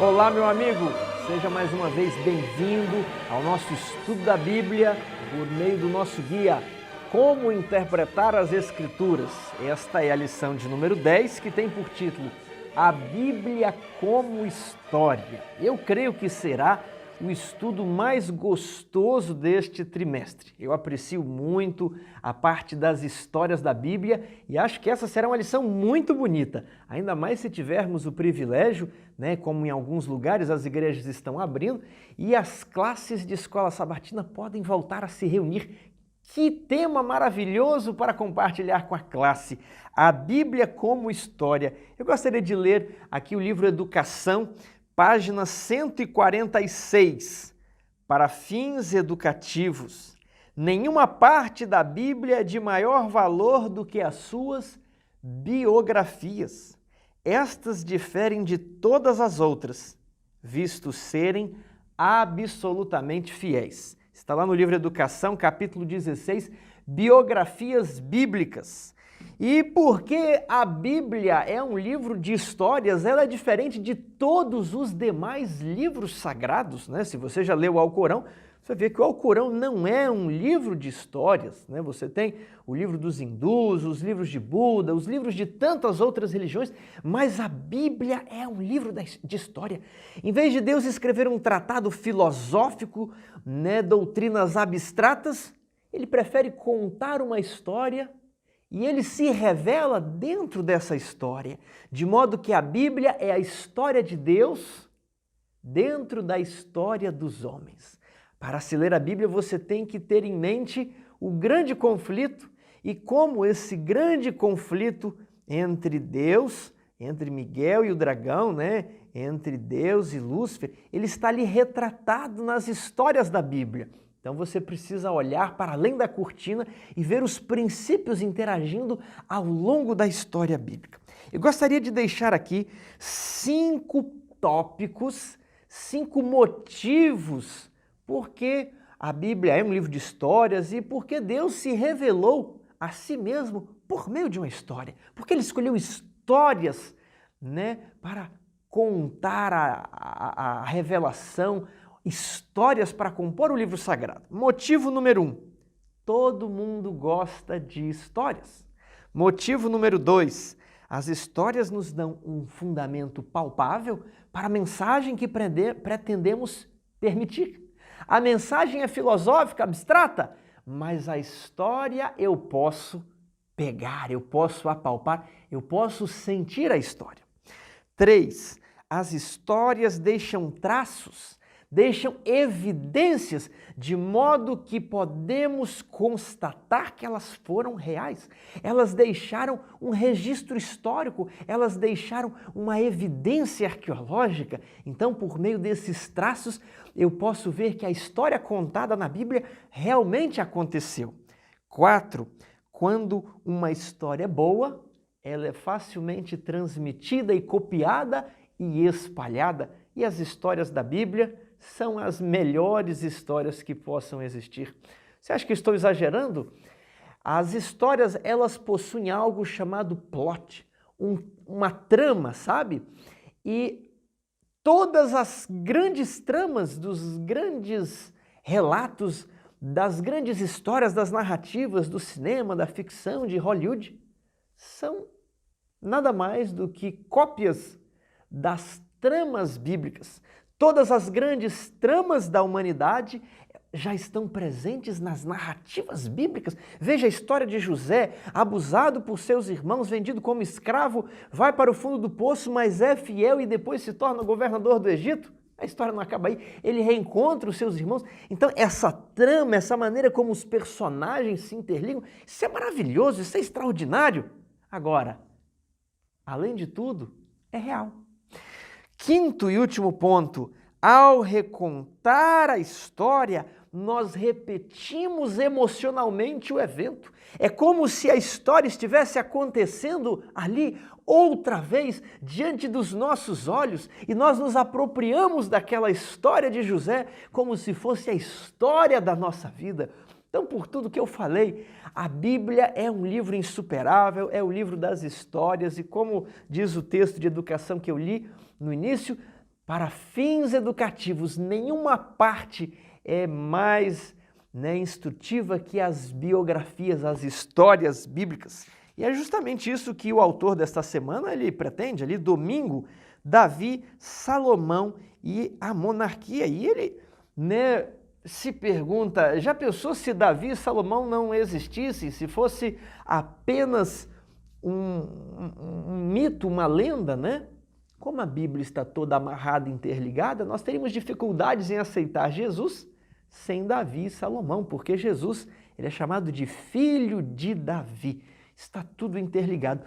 Olá, meu amigo! Seja mais uma vez bem-vindo ao nosso estudo da Bíblia por meio do nosso guia Como Interpretar as Escrituras. Esta é a lição de número 10, que tem por título A Bíblia como História. Eu creio que será o estudo mais gostoso deste trimestre. Eu aprecio muito a parte das histórias da Bíblia e acho que essa será uma lição muito bonita, ainda mais se tivermos o privilégio, como em alguns lugares as igrejas estão abrindo e as classes de escola sabatina podem voltar a se reunir. Que tema maravilhoso para compartilhar com a classe, a Bíblia como História. Eu gostaria de ler aqui o livro Educação, página 146, para fins educativos. Nenhuma parte da Bíblia é de maior valor do que as suas biografias. Estas diferem de todas as outras, visto serem absolutamente fiéis. Está lá no livro Educação, capítulo 16, Biografias Bíblicas. E porque a Bíblia é um livro de histórias, ela é diferente de todos os demais livros sagrados, Se você já leu o Alcorão, você vê que o Alcorão não é um livro de histórias, Você tem o livro dos hindus, os livros de Buda, os livros de tantas outras religiões, mas a Bíblia é um livro de história. Em vez de Deus escrever um tratado filosófico, doutrinas abstratas, ele prefere contar uma história e ele se revela dentro dessa história, de modo que a Bíblia é a história de Deus dentro da história dos homens. Para se ler a Bíblia, você tem que ter em mente o grande conflito e como esse grande conflito entre Deus, entre Miguel e o dragão, entre Deus e Lúcifer, ele está ali retratado nas histórias da Bíblia. Então você precisa olhar para além da cortina e ver os princípios interagindo ao longo da história bíblica. Eu gostaria de deixar aqui 5 tópicos, 5 motivos porque a Bíblia é um livro de histórias e porque Deus se revelou a si mesmo por meio de uma história. Porque Ele escolheu histórias para contar a revelação, histórias para compor o livro sagrado. Motivo número 1, todo mundo gosta de histórias. Motivo número 2, as histórias nos dão um fundamento palpável para a mensagem que pretendemos permitir. A mensagem é filosófica, abstrata, mas a história eu posso pegar, eu posso apalpar, eu posso sentir a história. 3, as histórias deixam traços, deixam evidências, de modo que podemos constatar que elas foram reais. Elas deixaram um registro histórico, elas deixaram uma evidência arqueológica. Então, por meio desses traços, eu posso ver que a história contada na Bíblia realmente aconteceu. 4, quando uma história é boa, ela é facilmente transmitida e copiada e espalhada. E as histórias da Bíblia são as melhores histórias que possam existir. Você acha que estou exagerando? As histórias, elas possuem algo chamado plot, uma trama, sabe? E todas as grandes tramas dos grandes relatos, das grandes histórias, das narrativas do cinema, da ficção, de Hollywood, são nada mais do que cópias das tramas bíblicas. Todas as grandes tramas da humanidade já estão presentes nas narrativas bíblicas. Veja a história de José, abusado por seus irmãos, vendido como escravo, vai para o fundo do poço, mas é fiel e depois se torna governador do Egito. A história não acaba aí, ele reencontra os seus irmãos. Então essa trama, essa maneira como os personagens se interligam, isso é maravilhoso, isso é extraordinário. Agora, além de tudo, é real. 5º e último ponto, ao recontar a história, nós repetimos emocionalmente o evento. É como se a história estivesse acontecendo ali outra vez diante dos nossos olhos e nós nos apropriamos daquela história de José como se fosse a história da nossa vida. Então, por tudo que eu falei, a Bíblia é um livro insuperável, é o livro das histórias e como diz o texto de educação que eu li no início, para fins educativos, nenhuma parte é mais instrutiva que as biografias, as histórias bíblicas. E é justamente isso que o autor desta semana ele pretende, ali, domingo, Davi, Salomão e a monarquia. E ele se pergunta, já pensou se Davi e Salomão não existissem, se fosse apenas um mito, uma lenda, né? Como a Bíblia está toda amarrada, interligada, nós teríamos dificuldades em aceitar Jesus sem Davi e Salomão, porque Jesus ele é chamado de filho de Davi. Está tudo interligado.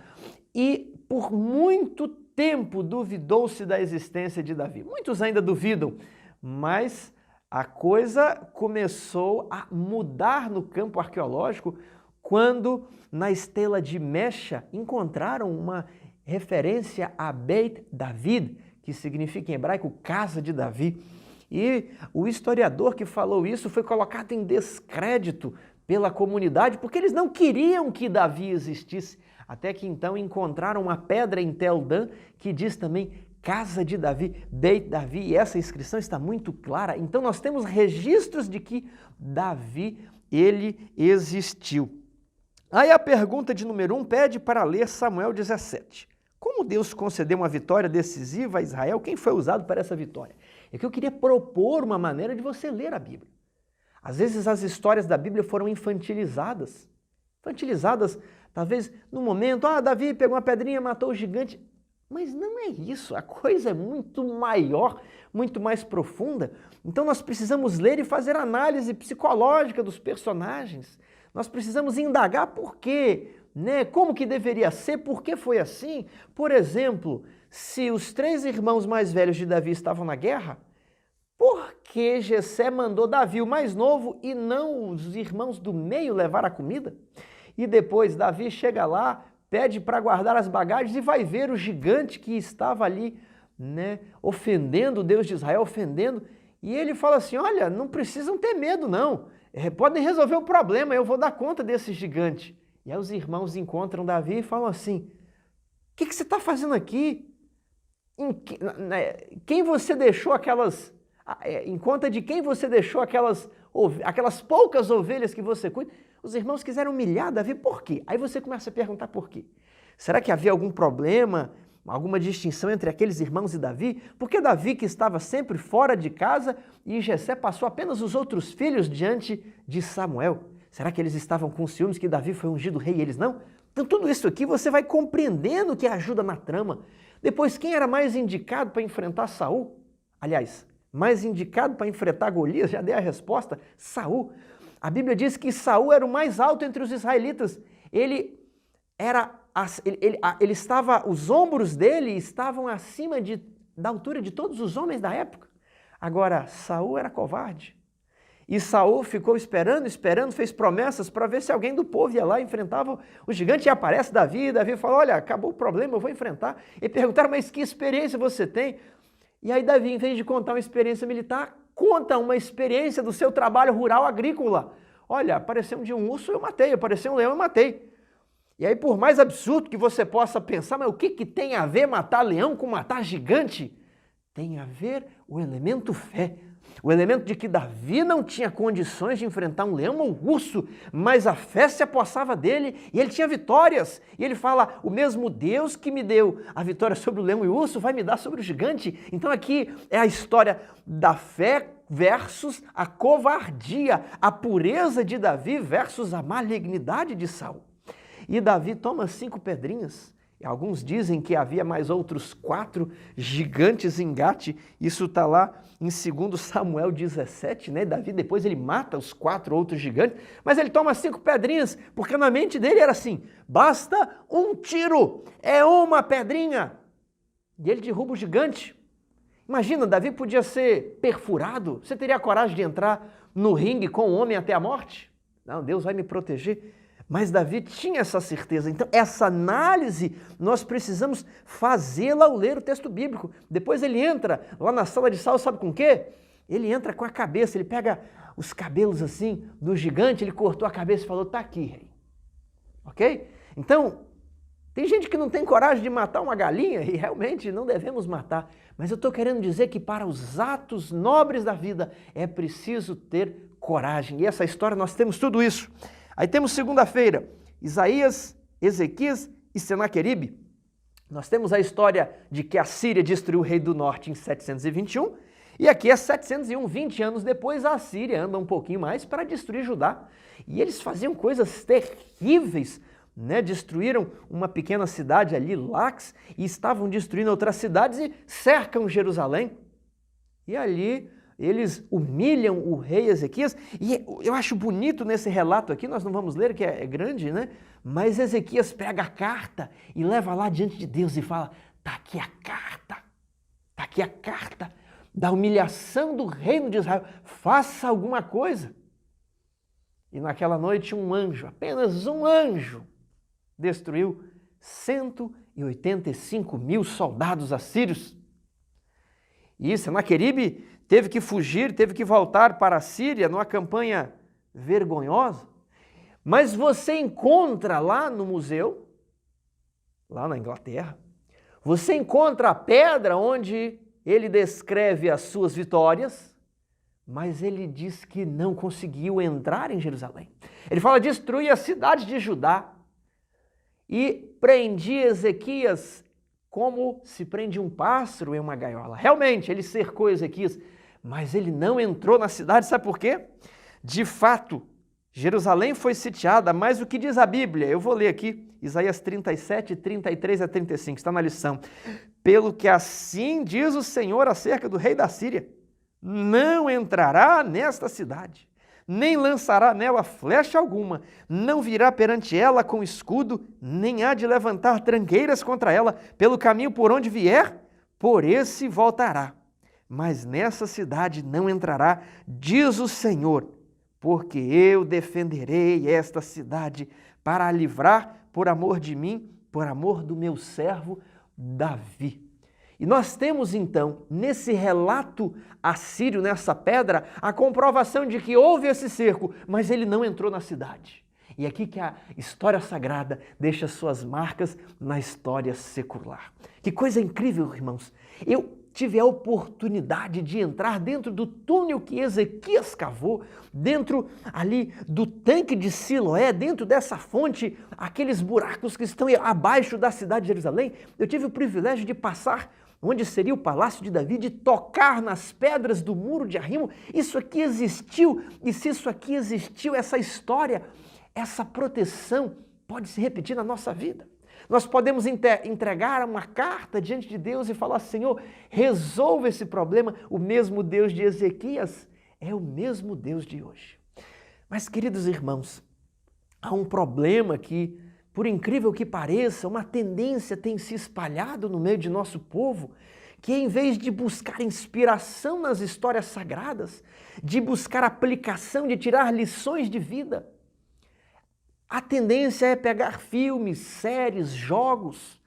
E por muito tempo duvidou-se da existência de Davi. Muitos ainda duvidam, mas a coisa começou a mudar no campo arqueológico quando na estela de Mecha encontraram uma referência a Beit David, que significa em hebraico casa de Davi. E o historiador que falou isso foi colocado em descrédito pela comunidade, porque eles não queriam que Davi existisse, até que então encontraram uma pedra em Tel Dan que diz também casa de Davi, Beit Davi, e essa inscrição está muito clara. Então nós temos registros de que Davi, ele existiu. Aí a pergunta de número 1 pede para ler Samuel 17. Como Deus concedeu uma vitória decisiva a Israel? Quem foi usado para essa vitória? É que eu queria propor uma maneira de você ler a Bíblia. Às vezes as histórias da Bíblia foram infantilizadas. Infantilizadas, talvez no momento, Davi pegou uma pedrinha, matou o gigante. Mas não é isso, a coisa é muito maior, muito mais profunda. Então nós precisamos ler e fazer análise psicológica dos personagens. Nós precisamos indagar por quê, como que deveria ser, por que foi assim. Por exemplo, se os 3 irmãos mais velhos de Davi estavam na guerra, por que Jessé mandou Davi, o mais novo, e não os irmãos do meio levar a comida? E depois Davi chega lá, pede para guardar as bagagens e vai ver o gigante que estava ali, ofendendo o Deus de Israel, ofendendo. E ele fala assim, olha, não precisam ter medo não, podem resolver o problema, eu vou dar conta desse gigante. E aí os irmãos encontram Davi e falam assim, o que você está fazendo aqui? Quem você deixou em conta de quem você deixou aquelas poucas ovelhas que você cuida? Os irmãos quiseram humilhar Davi, por quê? Aí você começa a perguntar por quê. Será que havia algum problema, alguma distinção entre aqueles irmãos e Davi? Porque Davi, que estava sempre fora de casa, e Jessé passou apenas os outros filhos diante de Samuel. Será que eles estavam com ciúmes que Davi foi ungido rei e eles não? Então tudo isso aqui você vai compreendendo que ajuda na trama. Depois, quem era mais indicado para enfrentar Saul? Aliás, mais indicado para enfrentar Golias, já dei a resposta, Saul. A Bíblia diz que Saul era o mais alto entre os israelitas. Os ombros dele estavam acima da altura de todos os homens da época. Agora, Saul era covarde. E Saul ficou esperando, fez promessas para ver se alguém do povo ia lá e enfrentava o gigante. E aparece Davi, Davi fala, olha, acabou o problema, eu vou enfrentar. E perguntaram, mas que experiência você tem? E aí Davi, em vez de contar uma experiência militar, conta uma experiência do seu trabalho rural agrícola. Olha, apareceu um urso, eu matei, apareceu um leão, eu matei. E aí, por mais absurdo que você possa pensar, mas o que tem a ver matar leão com matar gigante? Tem a ver o elemento fé. O elemento de que Davi não tinha condições de enfrentar um leão ou um urso, mas a fé se apossava dele e ele tinha vitórias. E ele fala, o mesmo Deus que me deu a vitória sobre o leão e o urso vai me dar sobre o gigante. Então aqui é a história da fé versus a covardia, a pureza de Davi versus a malignidade de Saul. E Davi toma 5 pedrinhas. Alguns dizem que havia mais outros 4 gigantes em Gate. Isso está lá em 2 Samuel 17, Davi depois ele mata os 4 outros gigantes, mas ele toma 5 pedrinhas, porque na mente dele era assim, basta um tiro, é uma pedrinha. E ele derruba o gigante. Imagina, Davi podia ser perfurado. Você teria coragem de entrar no ringue com o homem até a morte? Não, Deus vai me proteger. Mas Davi tinha essa certeza. Então, essa análise nós precisamos fazê-la ao ler o texto bíblico. Depois ele entra lá na sala de Saul, sabe com o quê? Ele entra com a cabeça, ele pega os cabelos assim do gigante, ele cortou a cabeça e falou, tá aqui, rei. Ok? Então, Tem gente que não tem coragem de matar uma galinha e realmente não devemos matar. Mas eu estou querendo dizer que para os atos nobres da vida é preciso ter coragem. E essa história nós temos tudo isso. Aí temos segunda-feira, Isaías, Ezequias e Senaqueribe. Nós temos a história de que a Síria destruiu o rei do norte em 721 e aqui é 701, 20 anos depois a Síria anda um pouquinho mais para destruir Judá. E eles faziam coisas terríveis, né? Destruíram uma pequena cidade ali, Lax, e estavam destruindo outras cidades e cercam Jerusalém. E ali eles humilham o rei Ezequias. E eu acho bonito nesse relato aqui, nós não vamos ler que é grande, né? Mas Ezequias pega a carta e leva lá diante de Deus e fala, tá aqui a carta da humilhação do reino de Israel, faça alguma coisa. E naquela noite um anjo, apenas um anjo, destruiu 185 mil soldados assírios. E Senaqueribe teve que fugir, teve que voltar para a Síria numa campanha vergonhosa. Mas você encontra lá no museu, lá na Inglaterra, você encontra a pedra onde ele descreve as suas vitórias, mas ele diz que não conseguiu entrar em Jerusalém. Ele fala, destruí a cidade de Judá e prendi Ezequias como se prende um pássaro em uma gaiola. Realmente, ele cercou Ezequias, mas ele não entrou na cidade, sabe por quê? De fato, Jerusalém foi sitiada, mas o que diz a Bíblia? Eu vou ler aqui, Isaías 37, 33 a 35, está na lição. Pelo que assim diz o Senhor acerca do rei da Síria, não entrará nesta cidade, nem lançará nela flecha alguma, não virá perante ela com escudo, nem há de levantar tranqueiras contra ela, pelo caminho por onde vier, por esse voltará. Mas nessa cidade não entrará, diz o Senhor, porque eu defenderei esta cidade para a livrar por amor de mim, por amor do meu servo Davi. E nós temos então, nesse relato assírio, nessa pedra, a comprovação de que houve esse cerco, mas ele não entrou na cidade. E aqui que a história sagrada deixa suas marcas na história secular. Que coisa incrível, irmãos! Eu tive a oportunidade de entrar dentro do túnel que Ezequias cavou, dentro ali do tanque de Siloé, dentro dessa fonte, aqueles buracos que estão abaixo da cidade de Jerusalém. Eu tive o privilégio de passar onde seria o palácio de Davi, de tocar nas pedras do muro de Arrimo. Isso aqui existiu, e se isso aqui existiu, essa história, essa proteção pode se repetir na nossa vida. Nós podemos entregar uma carta diante de Deus e falar, Senhor, resolva esse problema. O mesmo Deus de Ezequias é o mesmo Deus de hoje. Mas, queridos irmãos, há um problema que, por incrível que pareça, uma tendência tem se espalhado no meio de nosso povo, que em vez de buscar inspiração nas histórias sagradas, de buscar aplicação, de tirar lições de vida, a tendência é pegar filmes, séries, jogos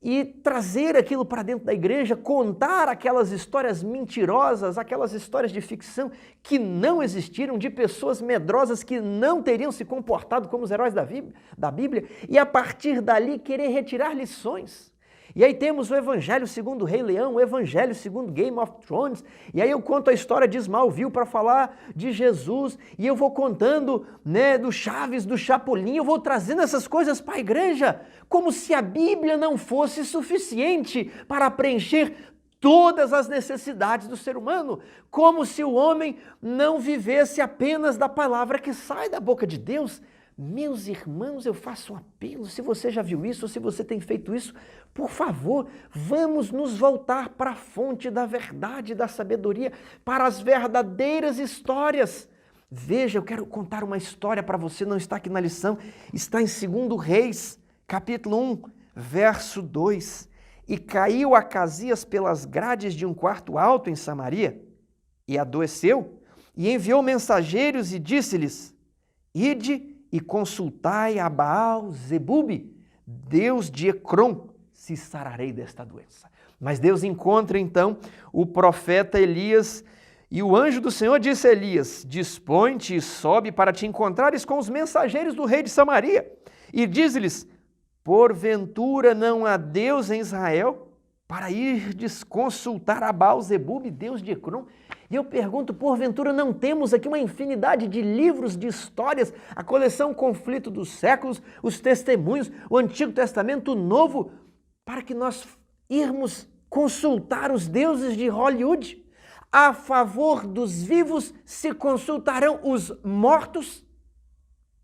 e trazer aquilo para dentro da igreja, contar aquelas histórias mentirosas, aquelas histórias de ficção que não existiram, de pessoas medrosas que não teriam se comportado como os heróis da Bíblia, e a partir dali querer retirar lições. E aí temos o Evangelho segundo o Rei Leão, o Evangelho segundo Game of Thrones, e aí eu conto a história de Smallville para falar de Jesus, e eu vou contando, né, do Chaves, do Chapolin, eu vou trazendo essas coisas para a igreja, como se a Bíblia não fosse suficiente para preencher todas as necessidades do ser humano, como se o homem não vivesse apenas da palavra que sai da boca de Deus. Meus irmãos, eu faço um apelo, se você já viu isso, ou se você tem feito isso, por favor, vamos nos voltar para a fonte da verdade e da sabedoria, para as verdadeiras histórias. Veja, eu quero contar uma história para você, não está aqui na lição, está em 2 Reis, capítulo 1, verso 2. E caiu Acasias pelas grades de um quarto alto em Samaria, e adoeceu, e enviou mensageiros e disse-lhes, ide e consultai a Baal-Zebube, Deus de Ecrom, se sararei desta doença. Mas Deus encontra então o profeta Elias, e o anjo do Senhor disse a Elias, dispõe-te e sobe para te encontrares com os mensageiros do rei de Samaria, e diz-lhes, Porventura não há Deus em Israel para irdes consultar a Baal-zebub, Deus de Ecrom? E eu pergunto, porventura não temos aqui uma infinidade de livros, de histórias, a coleção Conflito dos Séculos, os Testemunhos, o Antigo Testamento, o Novo, para que nós irmos consultar os deuses de Hollywood? A favor dos vivos se consultarão os mortos?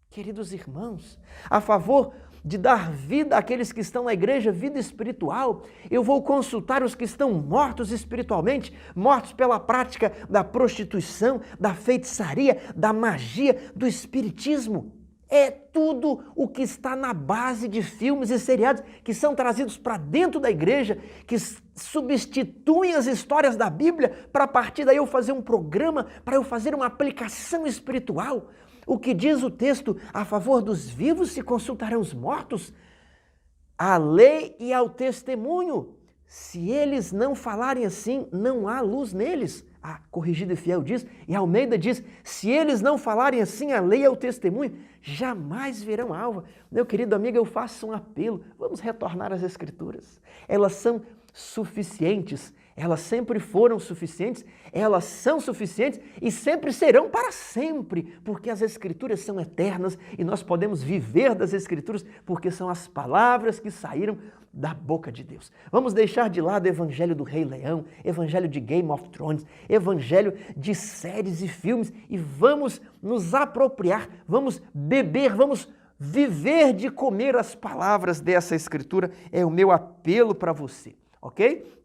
Queridos irmãos, a favor de dar vida àqueles que estão na igreja, vida espiritual, eu vou consultar os que estão mortos espiritualmente, mortos pela prática da prostituição, da feitiçaria, da magia, do espiritismo. É tudo o que está na base de filmes e seriados que são trazidos para dentro da igreja, que substituem as histórias da Bíblia para a partir daí eu fazer um programa, para eu fazer uma aplicação espiritual. O que diz o texto? A favor dos vivos se consultarão os mortos? À lei e ao testemunho. Se eles não falarem assim, não há luz neles. A Corrigida e Fiel diz, e Almeida diz, se eles não falarem assim, a lei e ao testemunho, jamais verão alva. Meu querido amigo, eu faço um apelo, vamos retornar às Escrituras. Elas são suficientes, elas sempre foram suficientes, elas são suficientes e sempre serão para sempre, porque as Escrituras são eternas e nós podemos viver das Escrituras porque são as palavras que saíram da boca de Deus. Vamos deixar de lado o evangelho do Rei Leão, evangelho de Game of Thrones, evangelho de séries e filmes e vamos nos apropriar, vamos beber, vamos viver de comer as palavras dessa Escritura. É o meu apelo para você, ok?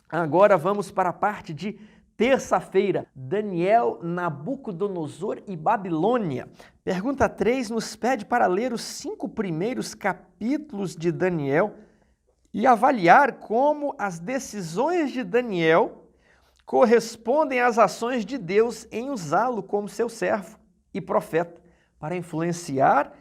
Agora vamos para a parte de terça-feira. Daniel, Nabucodonosor e Babilônia. Pergunta 3 nos pede para ler os 5 primeiros capítulos de Daniel e avaliar como as decisões de Daniel correspondem às ações de Deus em usá-lo como seu servo e profeta para influenciar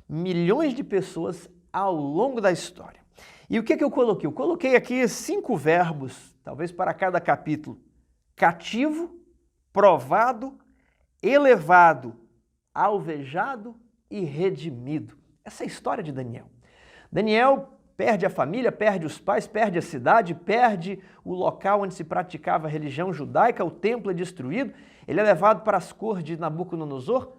milhões de pessoas ao longo da história. E o que eu coloquei? Eu coloquei aqui 5 verbos, talvez para cada capítulo. Cativo, provado, elevado, alvejado e redimido. Essa é a história de Daniel. Daniel perde a família, perde os pais, perde a cidade, perde o local onde se praticava a religião judaica, o templo é destruído, ele é levado para as cortes de Nabucodonosor,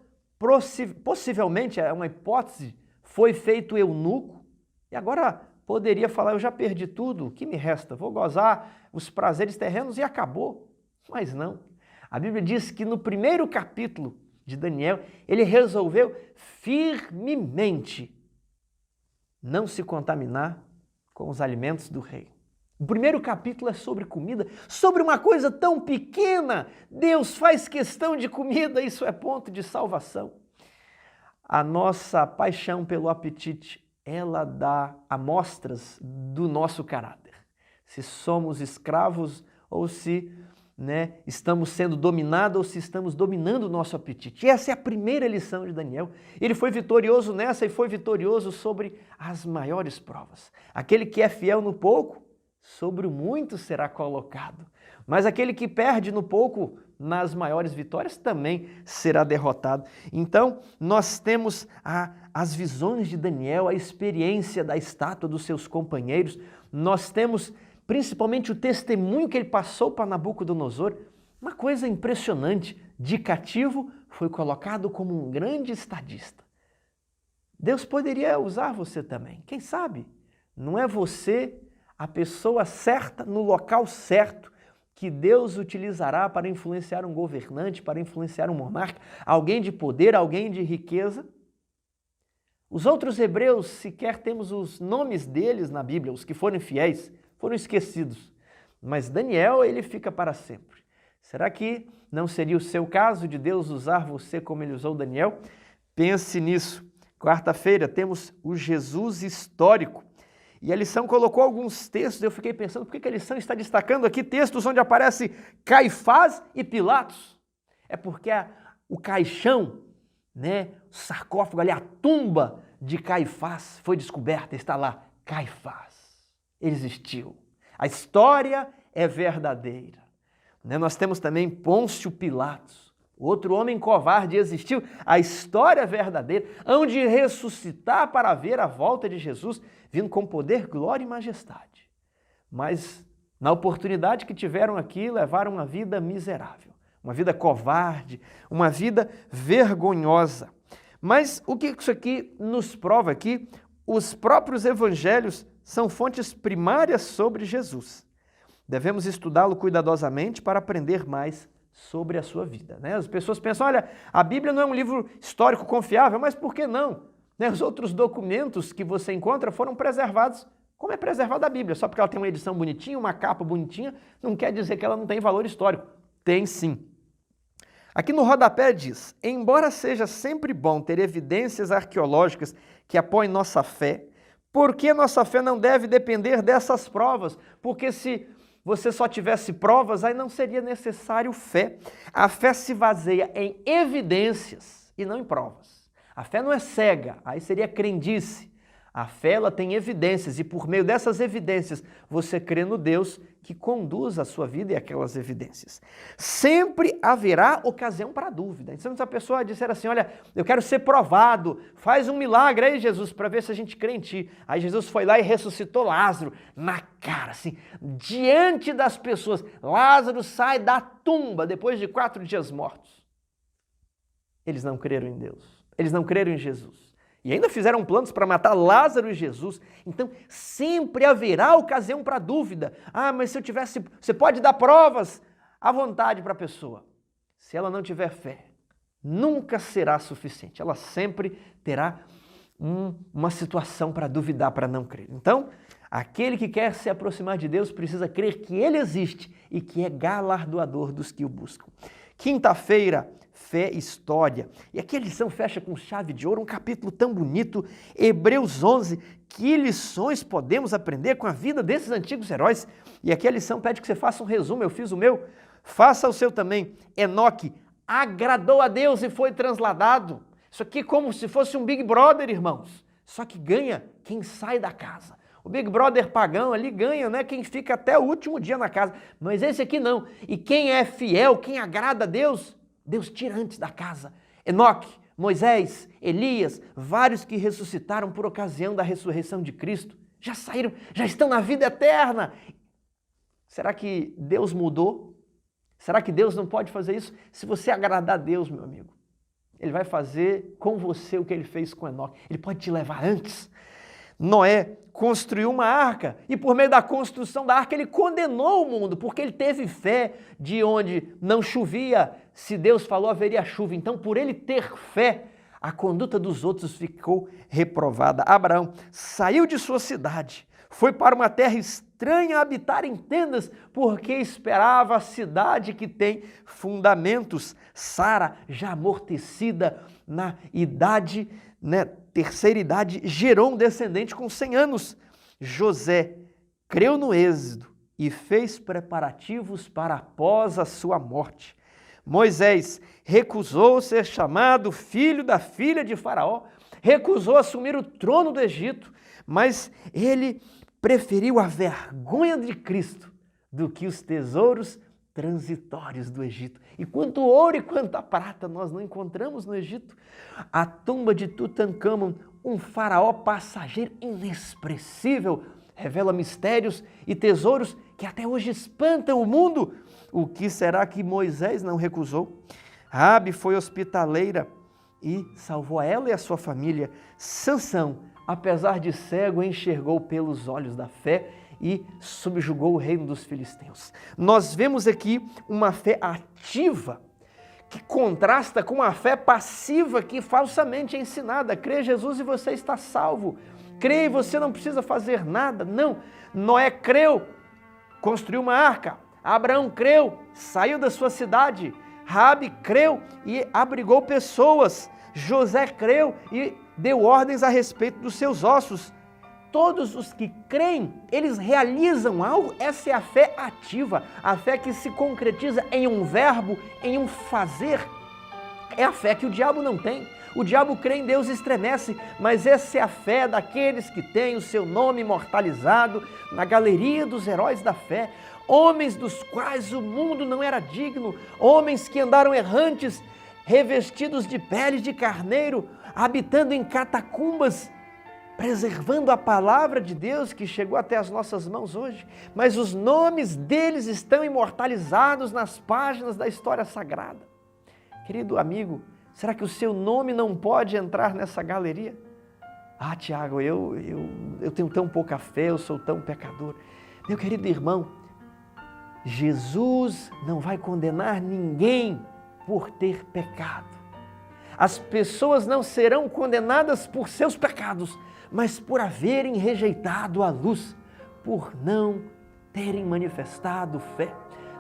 possivelmente, é uma hipótese, foi feito eunuco, e agora poderia falar, eu já perdi tudo, o que me resta? Vou gozar os prazeres terrenos e acabou. Mas não. A Bíblia diz que no primeiro capítulo de Daniel, ele resolveu firmemente não se contaminar com os alimentos do rei. O primeiro capítulo é sobre comida, sobre uma coisa tão pequena. Deus faz questão de comida, isso é ponto de salvação. A nossa paixão pelo apetite, ela dá amostras do nosso caráter. Se somos escravos ou se estamos sendo dominados ou se estamos dominando o nosso apetite. E essa é a primeira lição de Daniel. Ele foi vitorioso nessa e foi vitorioso sobre as maiores provas. Aquele que é fiel no pouco, sobre o muito será colocado. Mas aquele que perde no pouco, nas maiores vitórias, também será derrotado. Então, nós temos as visões de Daniel, a experiência da estátua dos seus companheiros, nós temos principalmente o testemunho que ele passou para Nabucodonosor, uma coisa impressionante, de cativo foi colocado como um grande estadista. Deus poderia usar você também, quem sabe? Não é você a pessoa certa no local certo que Deus utilizará para influenciar um governante, para influenciar um monarca, alguém de poder, alguém de riqueza? Os outros hebreus, sequer temos os nomes deles na Bíblia, os que foram fiéis, foram esquecidos. Mas Daniel, ele fica para sempre. Será que não seria o seu caso de Deus usar você como ele usou Daniel? Pense nisso. Quarta-feira temos o Jesus histórico. E a lição colocou alguns textos, eu fiquei pensando, por que a lição está destacando aqui textos onde aparece Caifás e Pilatos? É porque o caixão, o sarcófago ali, a tumba de Caifás foi descoberta, está lá, Caifás. Ele existiu. A história é verdadeira. Nós temos também Pôncio Pilatos, Outro homem covarde existiu, a história verdadeira, hão de ressuscitar para ver a volta de Jesus, vindo com poder, glória e majestade. Mas, na oportunidade que tiveram aqui, levaram uma vida miserável, uma vida covarde, uma vida vergonhosa. Mas o que isso aqui nos prova aqui? Os próprios evangelhos são fontes primárias sobre Jesus. Devemos estudá-lo cuidadosamente para aprender mais sobre a sua vida. As pessoas pensam, olha, a Bíblia não é um livro histórico confiável, mas por que não? Os outros documentos que você encontra foram preservados, como é preservada a Bíblia. Só porque ela tem uma edição bonitinha, uma capa bonitinha, não quer dizer que ela não tem valor histórico. Tem sim. Aqui no rodapé diz, embora seja sempre bom ter evidências arqueológicas que apoiem nossa fé, por que nossa fé não deve depender dessas provas? Porque se você só tivesse provas, aí não seria necessário fé. A fé se baseia em evidências e não em provas. A fé não é cega, aí seria crendice. A fé ela tem evidências e por meio dessas evidências você crê no Deus que conduz a sua vida e aquelas evidências. Sempre haverá ocasião para dúvida. Então se a pessoa disser assim, olha, eu quero ser provado, faz um milagre aí Jesus para ver se a gente crê em ti. Aí Jesus foi lá e ressuscitou Lázaro na cara, assim, diante das pessoas. Lázaro sai da tumba depois de 4 dias mortos. Eles não creram em Deus, eles não creram em Jesus. E ainda fizeram planos para matar Lázaro e Jesus. Então, sempre haverá ocasião para dúvida. Ah, mas se eu tivesse... Você pode dar provas à vontade para a pessoa. Se ela não tiver fé, nunca será suficiente. Ela sempre terá uma situação para duvidar, para não crer. Então, aquele que quer se aproximar de Deus precisa crer que Ele existe e que é galardoador dos que o buscam. Quinta-feira, fé e história. E aqui a lição fecha com chave de ouro, um capítulo tão bonito, Hebreus 11. Que lições podemos aprender com a vida desses antigos heróis? E aqui a lição pede que você faça um resumo, eu fiz o meu, faça o seu também. Enoque agradou a Deus e foi transladado. Isso aqui é como se fosse um Big Brother, irmãos. Só que ganha quem sai da casa. O Big Brother pagão ali ganha, né? Quem fica até o último dia na casa. Mas esse aqui não. E quem é fiel, quem agrada a Deus, Deus tira antes da casa. Enoque, Moisés, Elias, vários que ressuscitaram por ocasião da ressurreição de Cristo, já saíram, já estão na vida eterna. Será que Deus mudou? Será que Deus não pode fazer isso? Se você agradar a Deus, meu amigo, Ele vai fazer com você o que Ele fez com Enoque. Ele pode te levar antes. Noé construiu uma arca e por meio da construção da arca ele condenou o mundo, porque ele teve fé de onde não chovia, se Deus falou haveria chuva. Então por ele ter fé, a conduta dos outros ficou reprovada. Abraão saiu de sua cidade, foi para uma terra estranha habitar em tendas, porque esperava a cidade que tem fundamentos. Sara, já amortecida na idade, terceira idade, gerou um descendente com 100 anos. José creu no Êxodo e fez preparativos para após a sua morte. Moisés recusou ser chamado filho da filha de Faraó, recusou assumir o trono do Egito, mas ele preferiu a vergonha de Cristo do que os tesouros transitórios do Egito. E quanto ouro e quanta prata nós não encontramos no Egito. A tumba de Tutancâmon, um faraó passageiro inexpressível, revela mistérios e tesouros que até hoje espantam o mundo. O que será que Moisés não recusou? Raabe foi hospitaleira e salvou ela e a sua família. Sansão, apesar de cego, enxergou pelos olhos da fé e subjugou o reino dos filisteus. Nós vemos aqui uma fé ativa que contrasta com a fé passiva que falsamente é ensinada. Crê em Jesus e você está salvo. Crê e você não precisa fazer nada. Não. Noé creu, construiu uma arca. Abraão creu, saiu da sua cidade. Raabe creu e abrigou pessoas. José creu e deu ordens a respeito dos seus ossos. Todos os que creem, eles realizam algo. Essa é a fé ativa, a fé que se concretiza em um verbo, em um fazer. É a fé que o diabo não tem. O diabo crê em Deus e estremece, mas essa é a fé daqueles que têm o seu nome imortalizado na galeria dos heróis da fé. homens dos quais o mundo não era digno, homens que andaram errantes, revestidos de peles de carneiro, habitando em catacumbas, preservando a palavra de Deus que chegou até as nossas mãos hoje, mas os nomes deles estão imortalizados nas páginas da história sagrada. Querido amigo, será que o seu nome não pode entrar nessa galeria? Ah, Tiago, eu tenho tão pouca fé, eu sou tão pecador. Meu querido irmão, Jesus não vai condenar ninguém por ter pecado. As pessoas não serão condenadas por seus pecados, mas por haverem rejeitado a luz, por não terem manifestado fé.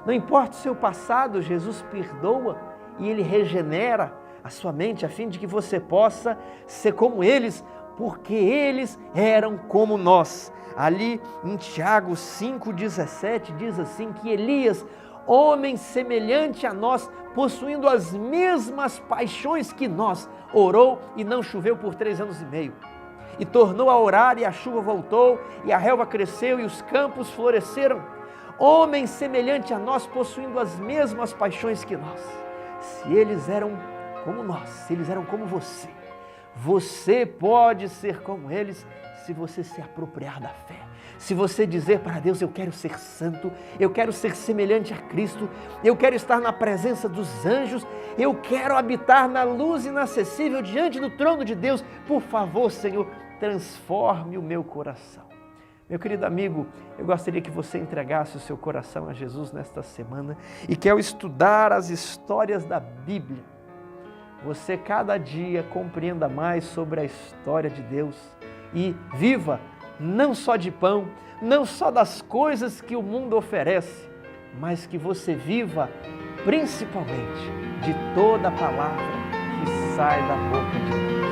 Não importa o seu passado, Jesus perdoa e Ele regenera a sua mente a fim de que você possa ser como eles, porque eles eram como nós. Ali em Tiago 5,17 diz assim que Elias, homem semelhante a nós, possuindo as mesmas paixões que nós, orou e não choveu por 3 anos e meio. E tornou a orar e a chuva voltou, e a relva cresceu e os campos floresceram. Homem semelhante a nós, possuindo as mesmas paixões que nós. Se eles eram como nós, se eles eram como você, você pode ser como eles se você se apropriar da fé. Se você dizer para Deus, eu quero ser santo, eu quero ser semelhante a Cristo, eu quero estar na presença dos anjos, eu quero habitar na luz inacessível diante do trono de Deus. Por favor, Senhor, transforme o meu coração. Meu querido amigo, eu gostaria que você entregasse o seu coração a Jesus nesta semana e que ao estudar as histórias da Bíblia, você cada dia compreenda mais sobre a história de Deus e viva não só de pão, não só das coisas que o mundo oferece, mas que você viva principalmente de toda a palavra que sai da boca de Deus.